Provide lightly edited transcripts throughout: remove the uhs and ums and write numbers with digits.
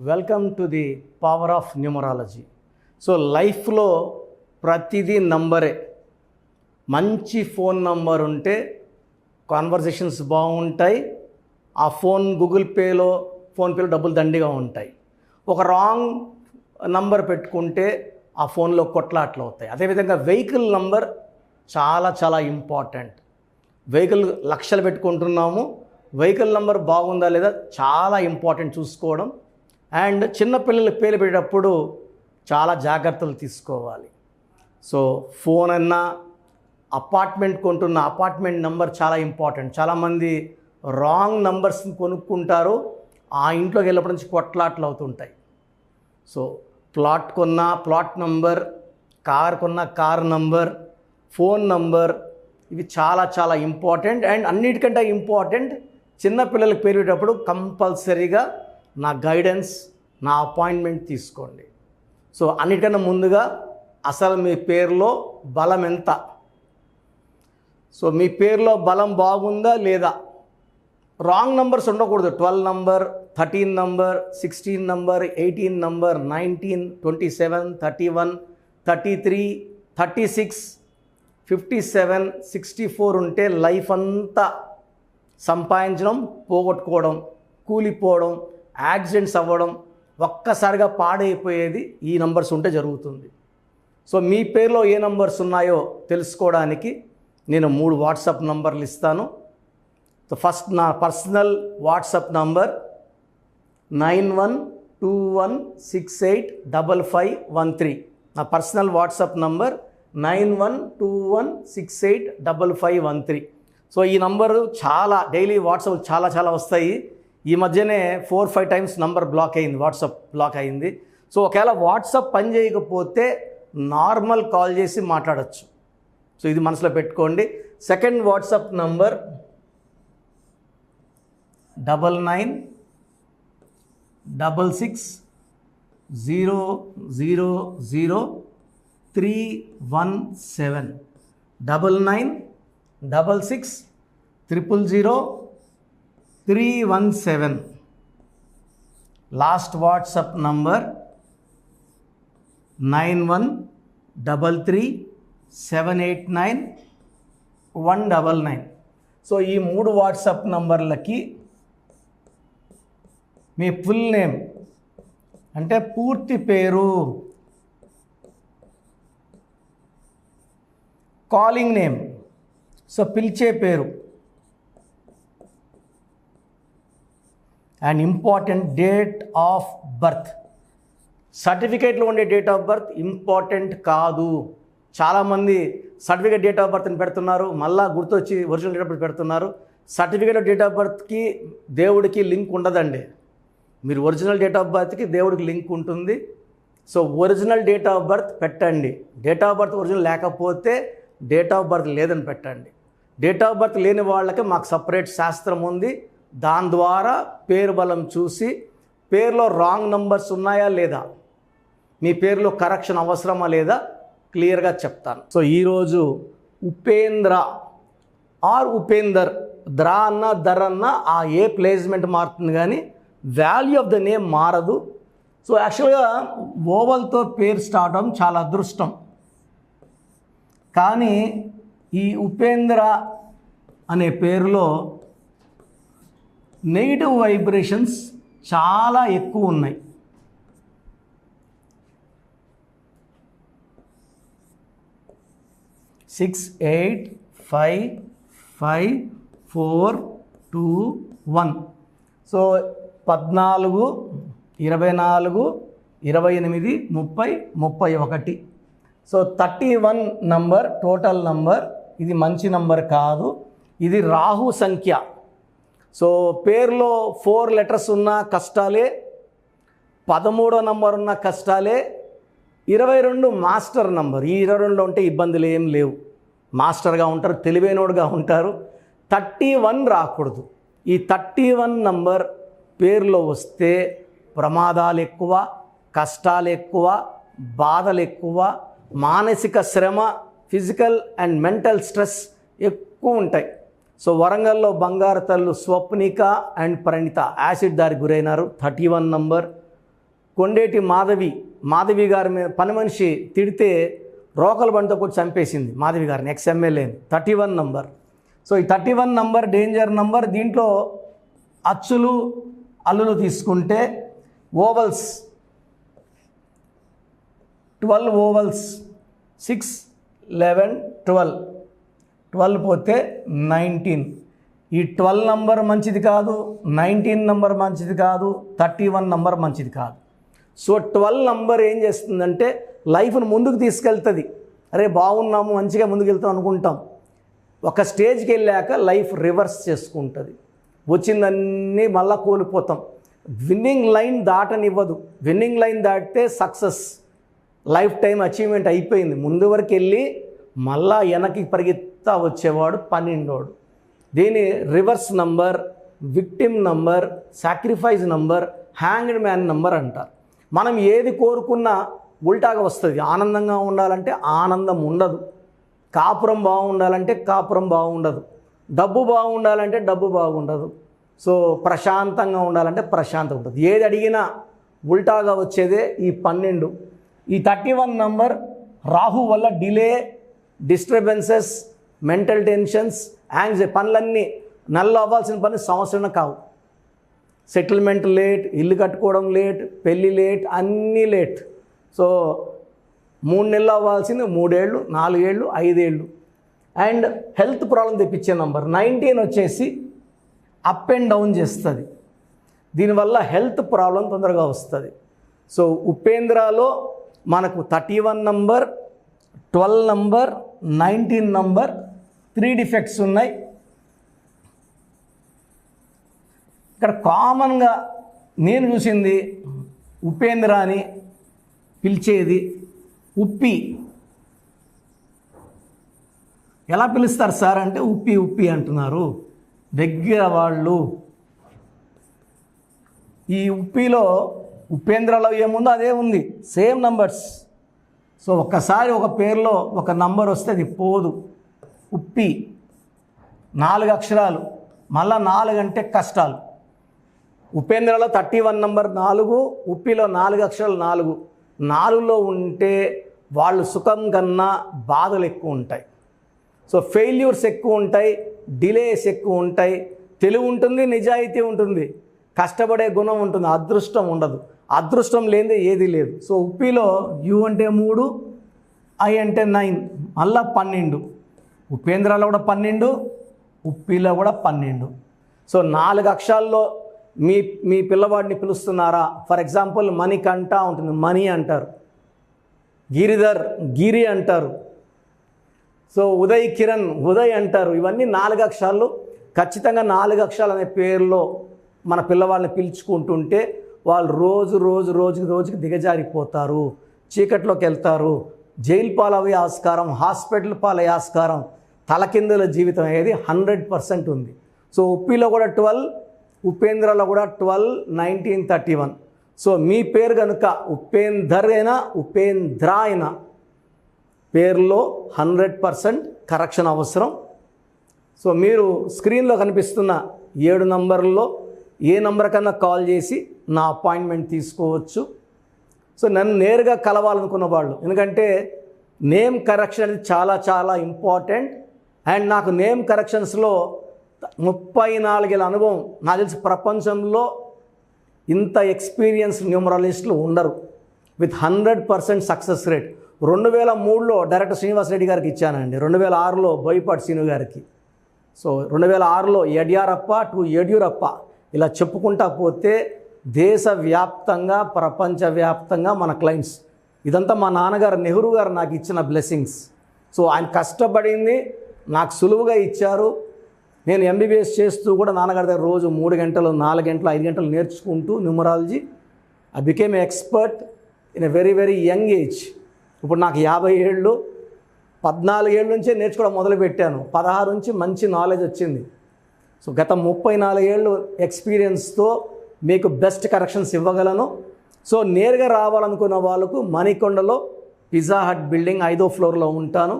Welcome to the power of numerology. So లైఫ్లో ప్రతిదీ నంబరే. మంచి ఫోన్ నంబర్ ఉంటే కాన్వర్జేషన్స్ బాగుంటాయి. ఆ గూగుల్ పేలో ఫోన్పేలో డబ్బులు దండిగా ఉంటాయి. ఒక రాంగ్ నంబర్ పెట్టుకుంటే ఆ ఫోన్లో కొట్లాట్లు అవుతాయి. అదేవిధంగా వెహికల్ నంబర్ చాలా చాలా ఇంపార్టెంట్. వెహికల్ లక్షలు పెట్టుకుంటున్నాము, వెహికల్ నంబర్ బాగుందా లేదా చాలా ఇంపార్టెంట్ చూసుకోవడం. అండ్ చిన్నపిల్లలకి పేరు పెట్టేటప్పుడు చాలా జాగ్రత్తలు తీసుకోవాలి. సో ఫోన్ అన్నా, అపార్ట్మెంట్ కొంటున్న అపార్ట్మెంట్ నెంబర్ చాలా ఇంపార్టెంట్. చాలామంది రాంగ్ నంబర్స్ని కొనుక్కుంటారు, ఆ ఇంట్లోకి వెళ్ళినప్పటి నుంచి కొట్లాట్లు అవుతుంటాయి. సో ప్లాట్ కొన్న ప్లాట్ నంబర్, కార్ కొన్న కార్ నంబర్, ఫోన్ నంబర్, ఇవి చాలా చాలా ఇంపార్టెంట్. అండ్ అన్నిటికంటే ఇంపార్టెంట్, చిన్నపిల్లలకి పేరు పెట్టేటప్పుడు కంపల్సరీగా నా గైడెన్స్, నా అపాయింట్మెంట్ తీసుకోండి. సో అన్నిటికన్నా ముందుగా అసలు మీ పేరులో బలం ఎంత, సో మీ పేరులో బలం బాగుందా లేదా. రాంగ్ నంబర్స్ ఉండకూడదు. 12 నంబర్, 13 నంబర్, 16 నంబర్, 18 నంబర్, 19, 27, 31, 33, 36, 57, 64 ఉంటే లైఫ్ అంతా సంపాదించడం, పోగొట్టుకోవడం, కూలిపోవడం, యాక్సిడెంట్స్ అవ్వడం, ఒక్కసారిగా పాడైపోయేది ఈ నంబర్స్ ఉంటే జరుగుతుంది. సో మీ పేరులో ఏ నంబర్స్ ఉన్నాయో తెలుసుకోవడానికి నేను 3 వాట్సాప్ నంబర్లు ఇస్తాను. సో ఫస్ట్ నా పర్సనల్ వాట్సాప్ నంబర్ 9121685513. నా పర్సనల్ వాట్సాప్ నంబర్ 9121685513. సో ఈ నంబరు చాలా డైలీ వాట్సాప్ చాలా చాలా వస్తాయి. ఈ మధ్యనే 4-5 టైమ్స్ నంబర్ బ్లాక్ అయింది, వాట్సాప్ బ్లాక్ అయింది. సో ఒకవేళ వాట్సాప్ పని చేయకపోతే నార్మల్ కాల్ చేసి మాట్లాడచ్చు. సో ఇది మనసులో పెట్టుకోండి. Second WhatsApp number 9966000317. 9966000317. Last WhatsApp number 9133789199. So ఈ 3 వాట్సాప్ నంబర్లకి మీ ఫుల్ నేమ్ అంటే పూర్తి పేరు, కాలింగ్ నేమ్, సో పిలిచే పేరు, and important date of birth. సర్టిఫికేట్లో ఉండే డేట్ ఆఫ్ బర్త్ ఇంపార్టెంట్ కాదు. చాలామంది సర్టిఫికేట్ డేట్ ఆఫ్ బర్త్ని పెడుతున్నారు, మళ్ళీ గుర్తొచ్చి ఒరిజినల్ డేట్ ఆఫ్ బర్త్ పెడుతున్నారు. సర్టిఫికేట్ డేట్ ఆఫ్ బర్త్కి దేవుడికి లింక్ ఉండదండి. మీరు ఒరిజినల్ డేట్ ఆఫ్ బర్త్కి దేవుడికి లింక్ ఉంటుంది. So original date of birth పెట్టండి. డేట్ ఆఫ్ బర్త్ ఒరిజినల్ లేకపోతే డేట్ ఆఫ్ బర్త్ లేదని పెట్టండి. డేట్ ఆఫ్ బర్త్ లేని వాళ్ళకి మాకు సపరేట్ శాస్త్రం ఉంది. దాని ద్వారా పేరు బలం చూసి పేరులో రాంగ్ నంబర్స్ ఉన్నాయా లేదా, మీ పేరులో కరెక్షన్ అవసరమా లేదా క్లియర్గా చెప్తాను. సో ఈరోజు ఉపేంద్ర ఆర్ ఉపేందర్, ద్రా అన్న దర్ అన్న ఆ ఏ ప్లేస్మెంట్ మారుతుంది కానీ వాల్యూ ఆఫ్ ద నేమ్ మారదు. సో యాక్చువల్గా ఓవల్తో పేరు స్టార్ట్ అవ్వడం చాలా అదృష్టం. కానీ ఈ ఉపేంద్ర అనే పేరులో నెగిటివ్ వైబ్రేషన్స్ చాలా ఎక్కువ ఉన్నాయి. Six 8 5 5 4 2 1. So 14 24 28 30 31. So 31 number total number. ఇది మంచి నంబర్ కాదు, ఇది రాహు సంఖ్య. సో పేరులో 4 లెటర్స్ ఉన్న కష్టాలే, 13వ నంబర్ ఉన్న కష్టాలే, 22 మాస్టర్ నంబర్. ఈ 22లో ఉంటే ఇబ్బందులు ఏం లేవు, మాస్టర్గా ఉంటారు, తెలివైనోడుగా ఉంటారు. 31 రాకూడదు. ఈ 31 నంబర్ పేరులో వస్తే ప్రమాదాలు ఎక్కువ, కష్టాలు ఎక్కువ, బాధలు ఎక్కువ, మానసిక శ్రమ, ఫిజికల్ అండ్ మెంటల్ స్ట్రెస్ ఎక్కువ ఉంటాయి. సో వరంగల్లో బంగారు తల్లు స్వప్నిక అండ్ ప్రణిత యాసిడ్ దారికి గురైనారు. 31 నంబర్. కొండేటి మాధవి గారి మీద పని మనిషి తిడితే రోకల బండితో కొట్టి చంపేసింది మాధవి గారిని, ఎక్స్ఎమ్మెల్యేని. 31 నంబర్. సో ఈ 31 నంబర్ డేంజర్ నంబర్. దీంట్లో అచ్చులు అల్లులు తీసుకుంటే ఓవల్స్ 12 ఓవల్స్ 6 11 12 పోతే 19. ఈ 12 నంబర్ మంచిది కాదు, 19 నంబర్ మంచిది కాదు, 31 నంబర్ మంచిది కాదు. సో 12 నంబర్ ఏం చేస్తుందంటే లైఫ్ను ముందుకు తీసుకెళ్తుంది. అరే బాగున్నాము, మంచిగా ముందుకు వెళ్తాం అనుకుంటాం. ఒక స్టేజ్కి వెళ్ళాక లైఫ్ రివర్స్ చేసుకుంటుంది. వచ్చిందన్నీ మళ్ళా కోల్పోతాం. విన్నింగ్ లైన్ దాటనివ్వదు. విన్నింగ్ లైన్ దాటితే సక్సెస్, లైఫ్ టైం అచీవ్మెంట్ అయిపోయింది. ముందు వరకు వెళ్ళి మళ్ళా వెనక్కి పరిగెత్తా వచ్చేవాడు 12. దీని reverse number, victim number, sacrifice number, hanged man number అంటారు. మనం ఏది కోరుకున్నా ఉల్టాగా వస్తుంది. ఆనందంగా ఉండాలంటే ఆనందం ఉండదు, కాపురం బాగుండాలంటే కాపురం బాగుండదు, డబ్బు బాగుండాలంటే డబ్బు బాగుండదు. సో ప్రశాంతంగా ఉండాలంటే ప్రశాంతం ఉంటుంది. ఏది అడిగినా ఉల్టాగా వచ్చేదే ఈ 12. ఈ 31 నంబర్ రాహు వల్ల delay, disturbances, mental tensions, anxiety, పనులన్నీ నల్ల అవ్వాల్సిన పని సంవత్సరం కావు. సెటిల్మెంట్ లేట్, ఇల్లు కట్టుకోవడం లేట్, పెళ్ళి లేట్, అన్నీ లేట్. సో 3 నెలలు అవ్వాల్సింది 3 ఏళ్ళు, 4 ఏళ్ళు, 5 ఏళ్ళు. అండ్ హెల్త్ ప్రాబ్లం తెప్పించే నంబర్ 19 వచ్చేసి అప్ అండ్ డౌన్ చేస్తుంది. దీనివల్ల హెల్త్ ప్రాబ్లం తొందరగా వస్తుంది. సో ఉపేంద్రాలో మనకు 31 నంబర్, 12 నంబర్, 19 నంబర్ 3 డిఫెక్ట్స్ ఉన్నాయి. ఇక్కడ కామన్గా నేను చూసింది ఉపేంద్ర అని పిలిచేది ఉప్పి. ఎలా పిలుస్తారు సార్ అంటే ఉప్పి ఉప్పి అంటున్నారు దగ్గర వాళ్ళు. ఈ ఉప్పిలో ఉపేంద్రలో ఏముందో అదే ఉంది, సేమ్ నంబర్స్. సో ఒక్కసారి ఒక పేరులో ఒక నంబర్ వస్తే అది పోదు. ఉప్పి 4 అక్షరాలు, మళ్ళా 4 అంటే కష్టాలు. ఉపేంద్రలో 31 నంబర్ 4, ఉప్పిలో 4 అక్షరాలు 4. 4లో ఉంటే వాళ్ళు సుఖం కన్నా బాధలు ఎక్కువ ఉంటాయి. సో ఫెయిల్యూర్స్ ఎక్కువ ఉంటాయి, డిలేస్ ఎక్కువ ఉంటాయి. తెలివి ఉంటుంది, నిజాయితీ ఉంటుంది, కష్టపడే గుణం ఉంటుంది, అదృష్టం ఉండదు. అదృష్టం లేనిదే ఏది లేదు. సో ఉప్పిలో యు అంటే 3, ఐ అంటే 9, మళ్ళా 12. ఉపేంద్రలో కూడా 12, ఉప్పిలో కూడా 12. సో 4 అక్షరాల్లో మీ పిల్లవాడిని పిలుస్తున్నారా? ఫర్ ఎగ్జాంపుల్ మణికంఠ ఉంటుంది, మణి అంటారు. గిరిధర్ గిరి అంటారు. సో ఉదయ్ కిరణ్ ఉదయ్ అంటారు. ఇవన్నీ 4 అక్షరాలు. ఖచ్చితంగా 4 అక్షరాలు అనే పేరులో మన పిల్లవాళ్ళని పిలుచుకుంటుంటే వాళ్ళు రోజుకి దిగజారిపోతారు, చీకట్లోకి వెళ్తారు, జైలు పాలయ్యే ఆస్కారం, హాస్పిటల్ పాలయ్యే ఆస్కారం, తలకిందుల జీవితం అనేది 100% ఉంది. సో ఉప్పిలో కూడా 12, ఉపేంద్రలో కూడా 12, 19, 31. సో మీ పేరు కనుక ఉపేందర్ అయినా ఉపేంద్ర అయినా పేరులో 100% కరెక్షన్ అవసరం. సో మీరు స్క్రీన్లో కనిపిస్తున్న 7 నంబర్లలో ఏ నంబర్ కన్నా కాల్ చేసి నా అపాయింట్మెంట్ తీసుకోవచ్చు. సో నన్ను నేరుగా కలవాలనుకున్న వాళ్ళు, ఎందుకంటే నేమ్ కరెక్షన్ అనేది చాలా చాలా ఇంపార్టెంట్. అండ్ నాకు నేమ్ కరెక్షన్స్లో 34 ఏళ్ళ అనుభవం. నాకు తెలిసి ప్రపంచంలో ఇంత ఎక్స్పీరియన్స్ న్యూమరాలజిస్టులు ఉండరు విత్ 100% సక్సెస్ రేట్. 2003లో డైరెక్టర్ శ్రీనివాస్ రెడ్డి గారికి ఇచ్చానండి, 2006లో బోయపాటి శ్రీను గారికి, సో 2006లో యడ్యూరప్ప టు యడ్యూరప్ప, ఇలా చెప్పుకుంటా పోతే దేశవ్యాప్తంగా ప్రపంచవ్యాప్తంగా మన క్లయింట్స్. ఇదంతా మా నాన్నగారు నెహ్రూ గారు నాకు ఇచ్చిన బ్లెస్సింగ్స్. సో ఆయన కష్టపడింది నాకు సులువుగా ఇచ్చారు. నేను ఎంబీబీఎస్ చేస్తూ కూడా నాన్నగారి దగ్గర రోజు 3 గంటలు 4 గంటలు 5 గంటలు నేర్చుకుంటూ numerology I became expert in a very very young age. ఇప్పుడు నాకు 50 ఏళ్ళు, 14 ఏళ్ళ నుంచే నేర్చుకోవడం మొదలుపెట్టాను. 16 నుంచి మంచి నాలెడ్జ్ వచ్చింది. సో గత 34 ఏళ్ళు ఎక్స్పీరియన్స్తో మీకు బెస్ట్ కరెక్షన్స్ ఇవ్వగలను. సో నేరుగా రావాలనుకున్న వాళ్ళకు మణికొండలో పిజ్జా హట్ బిల్డింగ్ 5వ ఫ్లోర్లో ఉంటాను.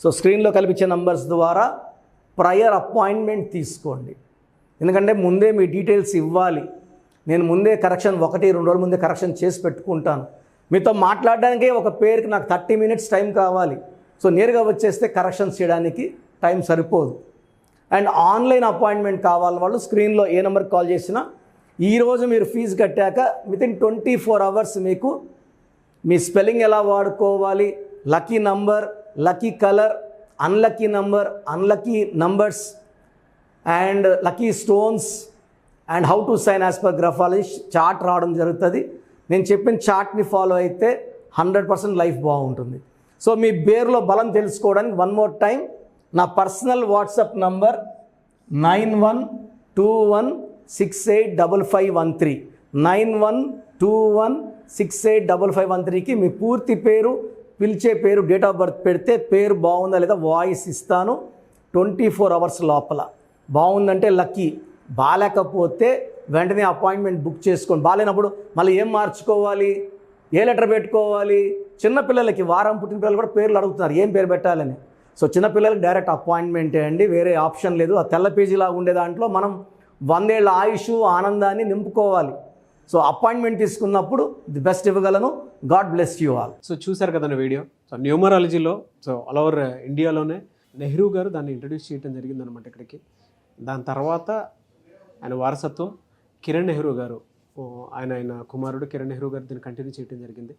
సో స్క్రీన్లో కల్పించే నంబర్స్ ద్వారా ప్రయర్ అపాయింట్మెంట్ తీసుకోండి, ఎందుకంటే ముందే మీ డీటెయిల్స్ ఇవ్వాలి. నేను ముందే కరెక్షన్ 1-2 రోజుల ముందే కరెక్షన్ చేసి పెట్టుకుంటాను. మీతో మాట్లాడడానికే ఒక పేరుకి నాకు 30 minutes టైం కావాలి. సో నేరుగా వచ్చేస్తే కరెక్షన్స్ చేయడానికి టైం సరిపోదు. అండ్ ఆన్లైన్ అపాయింట్మెంట్ కావాలి వాళ్ళు స్క్రీన్లో ఏ నెంబర్కి కాల్ చేసినా ఈరోజు మీరు ఫీజు కట్టాక వితిన్ 24 hours మీకు మీ స్పెల్లింగ్ ఎలా వాడుకోవాలి, lucky number, lucky colour, unlucky number, unlucky numbers and lucky stones and how to sign as per graphology chart రావడం జరుగుతుంది. నేను చెప్పిన చార్ట్ని ఫాలో అయితే 100% లైఫ్ బాగుంటుంది. సో మీ బేర్లో బలం తెలుసుకోవడానికి వన్ మోర్ టైం నా పర్సనల్ వాట్సాప్ నంబర్ 9121685513 9121685513కి మీ పూర్తి పేరు, పిలిచే పేరు, డేట్ ఆఫ్ బర్త్ పెడితే పేరు బాగుందా లేదా వాయిస్ ఇస్తాను 24 hours లోపల. బాగుందంటే లక్కీ, బాగాలేకపోతే వెంటనే అపాయింట్మెంట్ బుక్ చేసుకోండి. బాగాలేనప్పుడు మళ్ళీ ఏం మార్చుకోవాలి, ఏ లెటర్ పెట్టుకోవాలి, చిన్నపిల్లలకి వారం పుట్టిన పిల్లలు కూడా పేర్లు అడుగుతున్నారు ఏం పేరు పెట్టాలని. సో చిన్నపిల్లలకి డైరెక్ట్ అపాయింట్మెంటే అండి, వేరే ఆప్షన్ లేదు. ఆ తెల్ల పేజీలా ఉండే దాంట్లో మనం 100 ఏళ్ల ఆయుష్ ఆనందాన్ని నింపుకోవాలి. సో అపాయింట్మెంట్ తీసుకున్నప్పుడు ది బెస్ట్ ఇవ్వగలను. God bless you all. So చూసారు కదండి వీడియో. సో న్యూమరాలజీలో సో ఆల్ ఓవర్ ఇండియాలోనే నెహ్రూ గారు దాన్ని ఇంట్రడ్యూస్ చేయడం జరిగిందనమాట ఇక్కడికి. దాని తర్వాత ఆయన వారసత్వం కిరణ్ నెహ్రూ గారు, ఆయన కుమారుడు కిరణ్ నెహ్రూ గారు దీన్ని కంటిన్యూ చేయడం జరిగింది.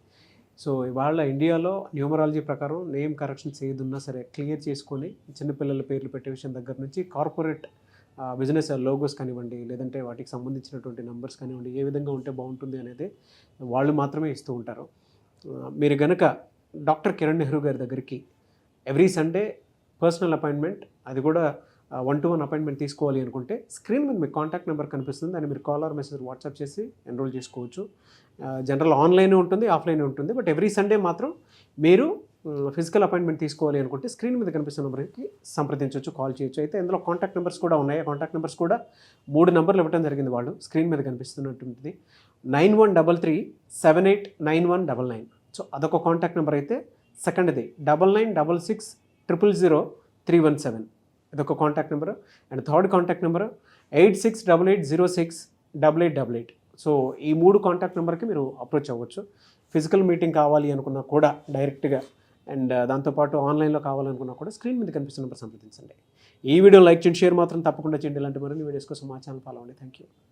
సో ఇవాళ ఇండియాలో న్యూమరాలజీ ప్రకారం నేమ్ కరెక్షన్స్ ఏదున్నా సరే క్లియర్ చేసుకొని చిన్నపిల్లల పేర్లు పెట్టే విషయం దగ్గర నుంచి కార్పొరేట్ బిజినెస్ లోగోస్ కానివ్వండి, లేదంటే వాటికి సంబంధించినటువంటి నెంబర్స్ కానివ్వండి, ఏ విధంగా ఉంటే బాగుంటుంది అనేది వాళ్ళు మాత్రమే ఇస్తూ ఉంటారు. మీరు గనక డాక్టర్ కిరణ్ నెహ్రూ గారి దగ్గరికి ఎవ్రీ సండే పర్సనల్ అపాయింట్మెంట్, అది కూడా 1-to-1 అపాయింట్మెంట్ తీసుకోవాలి అనుకుంటే స్క్రీన్ మీద మీకు కాంటాక్ట్ నెంబర్ కనిపిస్తుంది, దాన్ని మీరు కాల్ ఆర్ మెసేజ్ వాట్సాప్ చేసి ఎన్రోల్ చేసుకోవచ్చు. జనరల్ ఆన్లైన్ ఉంటుంది, ఆఫ్లైన్ ఉంటుంది. బట్ ఎవ్రీ సండే మాత్రం మీరు ఫిజికల్ అపాయింట్మెంట్ తీసుకోవాలి అనుకుంటే స్క్రీన్ మీద కనిపిస్తున్న నెంబర్కి సంప్రదించవచ్చు, కాల్ చేయొచ్చు. అయితే ఇందులో కాంటాక్ట్ నెంబర్స్ కూడా ఉన్నాయి. ఆ కాంటాక్ట్ నెంబర్స్ కూడా 3 నెంబర్లు ఇవ్వడం జరిగింది వాళ్ళు స్క్రీన్ మీద కనిపిస్తున్నటువంటిది 9133789199. సో అదొక కాంటాక్ట్ నెంబర్ అయితే. సెకండ్ది 9966000317, ఇదొక contact number. And third contact number 8688068888. So ఈ 3 కాంటాక్ట్ నెంబర్కి మీరు అప్రోచ్ అవ్వచ్చు. ఫిజికల్ మీటింగ్ కావాలి అనుకున్నా కూడా డైరెక్ట్గా, అండ్ దాంతోపాటు ఆన్లైన్లో కావాలనుకున్నా కూడా స్క్రీన్ మీద కనిపిస్తున్న నెంబర్ సంప్రదించండి. ఈ వీడియో లైక్ చేయండి, షేర్ మాత్రం తప్పకుండా చేయండి. ఇలాంటి మరిన్ని వీడియోస్ కోసం మా ఛానల్ ఫాలో అవ్వండి. Thank you.